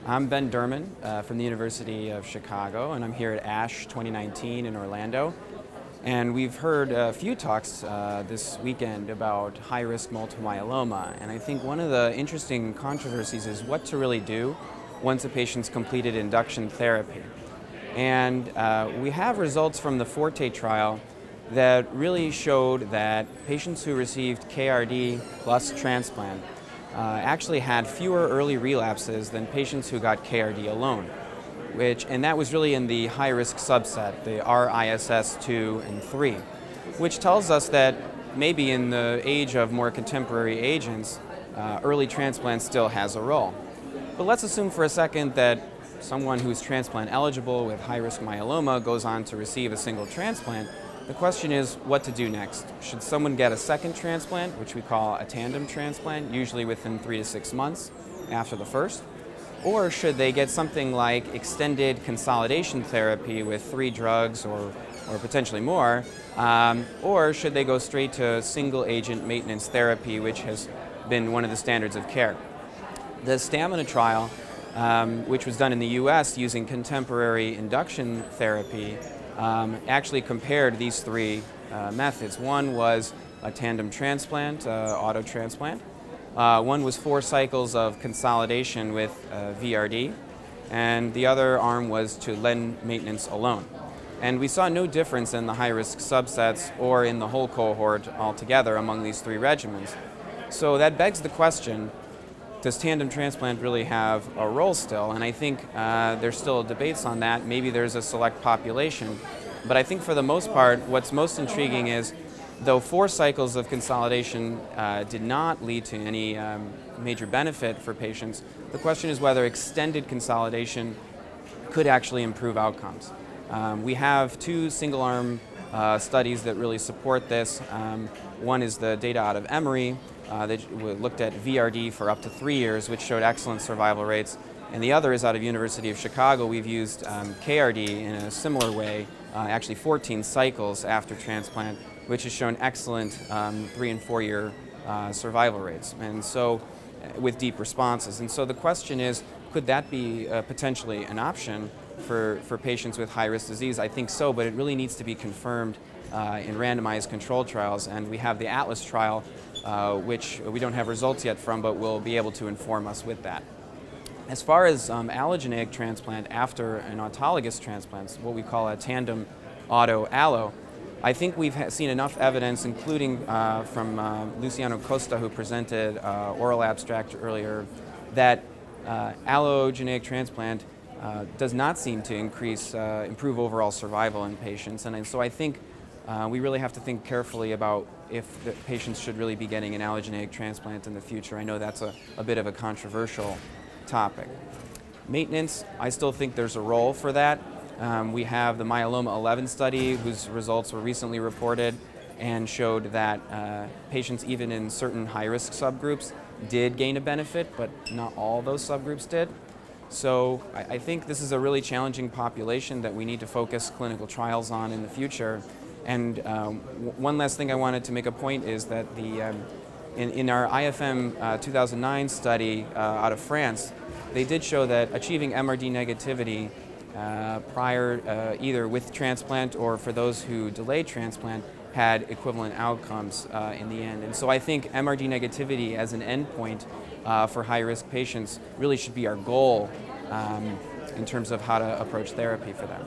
I'm Ben Derman from the University of Chicago, and I'm here at ASH 2019 in Orlando. And we've heard a few talks this weekend about high-risk multiple myeloma. And I think one of the interesting controversies is what to really do once a patient's completed induction therapy. And we have results from the FORTE trial that really showed that patients who received KRD plus transplant actually had fewer early relapses than patients who got KRD alone, and that was really in the high-risk subset, the RISS 2 and 3, which tells us that maybe in the age of more contemporary agents, early transplant still has a role. But let's assume for a second that someone who's transplant eligible with high-risk myeloma goes on to receive a single transplant. The question is what to do next. Should someone get a second transplant, which we call a tandem transplant, usually within 3 to 6 months after the first? Or should they get something like extended consolidation therapy with 3 drugs or potentially more? Or should they go straight to single agent maintenance therapy, which has been one of the standards of care? The Stamina trial, which was done in the US using contemporary induction therapy, actually compared these 3 methods. One was a tandem transplant, auto transplant. One was 4 cycles of consolidation with VRD, and the other arm was to len maintenance alone. And we saw no difference in the high-risk subsets or in the whole cohort altogether among these 3 regimens. So that begs the question, does tandem transplant really have a role still? And I think there's still debates on that. Maybe there's a select population. But I think for the most part, what's most intriguing is, though 4 cycles of consolidation did not lead to any major benefit for patients, the question is whether extended consolidation could actually improve outcomes. We have 2 single-arm studies that really support this. One is the data out of EMORY that looked at VRD for up to 3 years, which showed excellent survival rates. And the other is out of University of Chicago. We've used KRD in a similar way, actually 14 cycles after transplant, which has shown excellent 3 and 4 year survival rates, and so with deep responses. And so the question is, could that be potentially an option for patients with high-risk disease? I think so, but it really needs to be confirmed in randomized controlled trials, and we have the ATLAS trial, which we don't have results yet from, but will be able to inform us with that. As far as allogeneic transplant after an autologous transplant, what we call a tandem auto-allo, I think we've seen enough evidence, including from Luciano Costa, who presented oral abstract earlier, that allogeneic transplant does not seem to improve overall survival in patients. And so I think we really have to think carefully about if the patients should really be getting an allogeneic transplant in the future. I know that's a bit of a controversial topic. Maintenance, I still think there's a role for that. We have the Myeloma XI study, whose results were recently reported and showed that patients even in certain high-risk subgroups did gain a benefit, but not all those subgroups did. So I think this is a really challenging population that we need to focus clinical trials on in the future. And one last thing I wanted to make a point is that in our IFM 2009 study out of France, they did show that achieving MRD negativity prior, either with transplant or for those who delayed transplant, had equivalent outcomes in the end. And so I think MRD negativity as an endpoint for high-risk patients really should be our goal in terms of how to approach therapy for them.